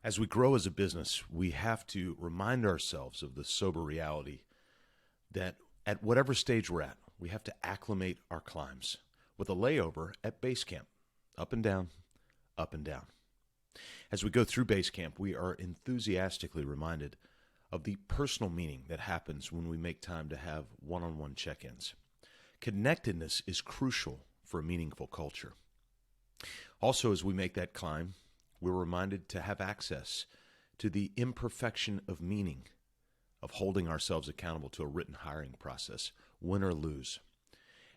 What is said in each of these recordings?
As we grow as a business, we have to remind ourselves of the sober reality that at whatever stage we're at, we have to acclimate our climbs with a layover at Basecamp, up and down, up and down. As we go through Basecamp, we are enthusiastically reminded of the personal meaning that happens when we make time to have one-on-one check-ins. Connectedness is crucial for a meaningful culture. Also, as we make that climb, we're reminded to have access to the imperfection of meaning, of holding ourselves accountable to a written hiring process, win or lose.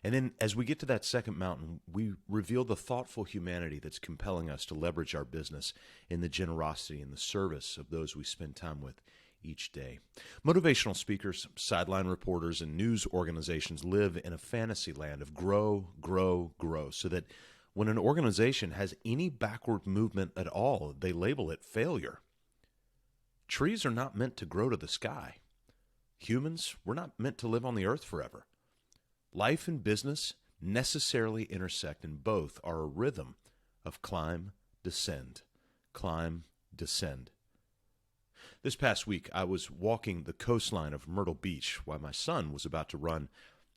And then as we get to that second mountain, we reveal the thoughtful humanity that's compelling us to leverage our business in the generosity and the service of those we spend time with each day. Motivational speakers, sideline reporters, and news organizations live in a fantasy land of grow, grow, grow, so that when an organization has any backward movement at all, they label it failure. Trees are not meant to grow to the sky. Humans, we're not meant to live on the earth forever. Life and business necessarily intersect, and both are a rhythm of climb, descend, climb, descend. This past week, I was walking the coastline of Myrtle Beach while my son was about to run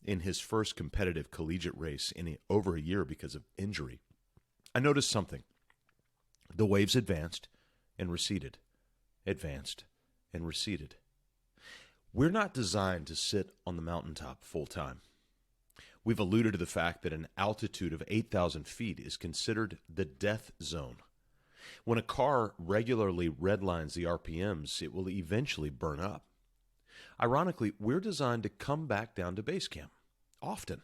in his first competitive collegiate race in over a year because of injury. I noticed something. The waves advanced and receded, advanced and receded. We're not designed to sit on the mountaintop full time. We've alluded to the fact that an altitude of 8,000 feet is considered the death zone. When a car regularly redlines the RPMs, it will eventually burn up. Ironically, we're designed to come back down to base camp often.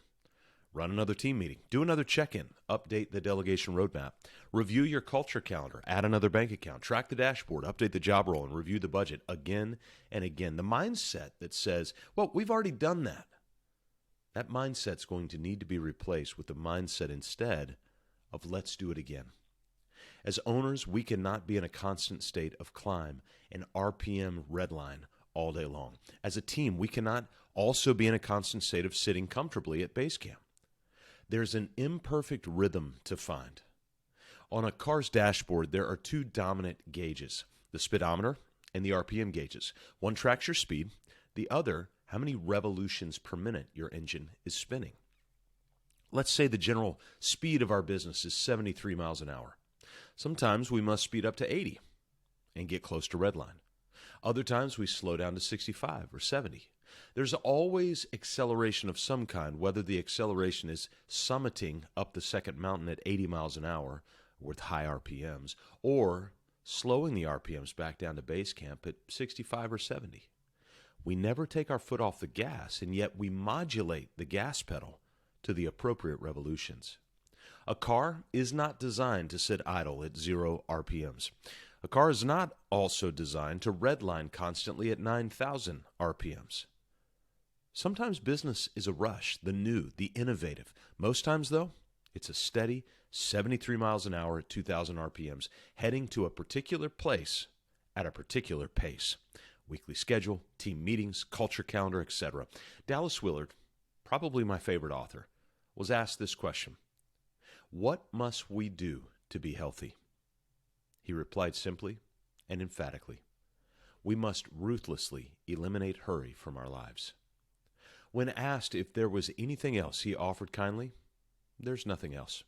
Run another team meeting, do another check-in, update the delegation roadmap, review your culture calendar, add another bank account, track the dashboard, update the job role, and review the budget again and again. The mindset that says, well, we've already done that. That mindset's going to need to be replaced with the mindset instead of let's do it again. As owners, we cannot be in a constant state of climb and RPM redline all day long. As a team, we cannot also be in a constant state of sitting comfortably at base camp. There's an imperfect rhythm to find. On a car's dashboard, there are two dominant gauges, the speedometer and the RPM gauges. One tracks your speed, the other, how many revolutions per minute your engine is spinning. Let's say the general speed of our business is 73 miles an hour. Sometimes we must speed up to 80 and get close to redline. Other times we slow down to 65 or 70. There's always acceleration of some kind, whether the acceleration is summiting up the second mountain at 80 miles an hour with high RPMs, or slowing the RPMs back down to base camp at 65 or 70. We never take our foot off the gas, and yet we modulate the gas pedal to the appropriate revolutions. A car is not designed to sit idle at 0 RPMs. A car is not also designed to redline constantly at 9,000 RPMs. Sometimes business is a rush, the new, the innovative. Most times, though, it's a steady 73 miles an hour at 2,000 RPMs, heading to a particular place at a particular pace. Weekly schedule, team meetings, culture calendar, etc. Dallas Willard, probably my favorite author, was asked this question: what must we do to be healthy? He replied simply and emphatically, we must ruthlessly eliminate hurry from our lives. When asked if there was anything else, he offered kindly, there's nothing else.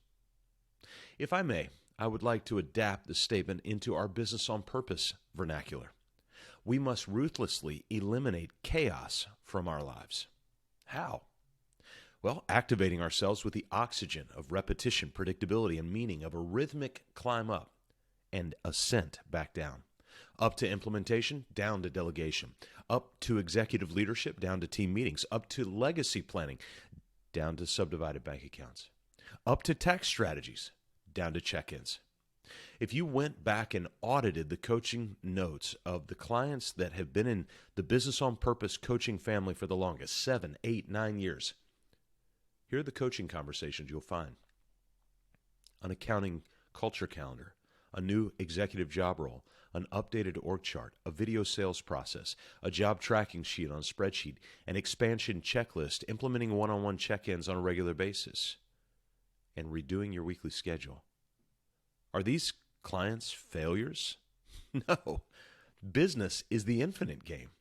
If I may, I would like to adapt the statement into our business on purpose vernacular. We must ruthlessly eliminate chaos from our lives. How? Well, activating ourselves with the oxygen of repetition, predictability, and meaning of a rhythmic climb up and ascent back down. Up to implementation, down to delegation. Up to executive leadership, down to team meetings. Up to legacy planning, down to subdivided bank accounts. Up to tax strategies, down to check-ins. If you went back and audited the coaching notes of the clients that have been in the Business on Purpose coaching family for the longest, 7, 8, 9 years, here are the coaching conversations you'll find. An accounting culture calendar, a new executive job role, an updated org chart, a video sales process, a job tracking sheet on a spreadsheet, an expansion checklist, implementing one-on-one check-ins on a regular basis, and redoing your weekly schedule. Are these clients failures? No. Business is the infinite game.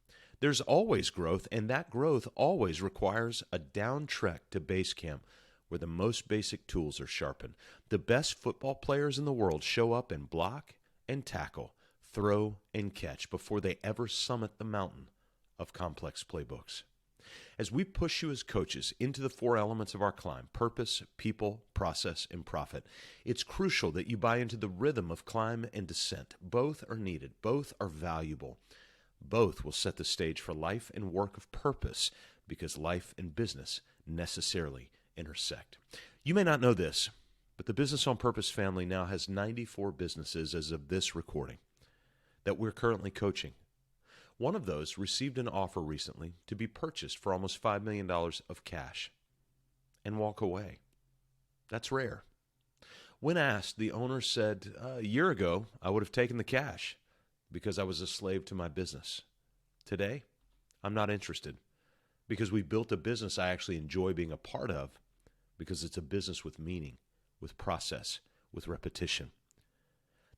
There's always growth, and that growth always requires a down trek to Basecamp, where the most basic tools are sharpened. The best football players in the world show up and block and tackle, throw and catch before they ever summit the mountain of complex playbooks. As we push you as coaches into the 4 elements of our climb, purpose, people, process, and profit, it's crucial that you buy into the rhythm of climb and descent. Both are needed. Both are valuable. Both will set the stage for life and work of purpose, because life and business necessarily intersect. You may not know this, but the Business on Purpose family now has 94 businesses as of this recording that we're currently coaching. One of those received an offer recently to be purchased for almost $5 million of cash and walk away. That's rare. When asked, the owner said, a year ago, I would have taken the cash because I was a slave to my business. Today, I'm not interested because we built a business I actually enjoy being a part of, because it's a business with meaning, with process, with repetition.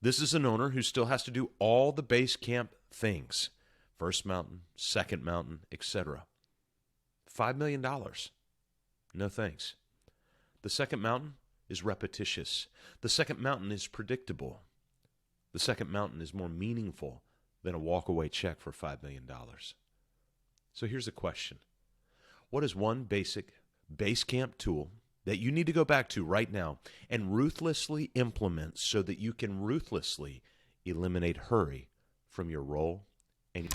This is an owner who still has to do all the Basecamp things. First mountain, second mountain, etc. $5 million. No thanks. The second mountain is repetitious. The second mountain is predictable. The second mountain is more meaningful than a walk-away check for $5 million. So here's a question. What is one basic Basecamp tool that you need to go back to right now and ruthlessly implement so that you can ruthlessly eliminate hurry from your role and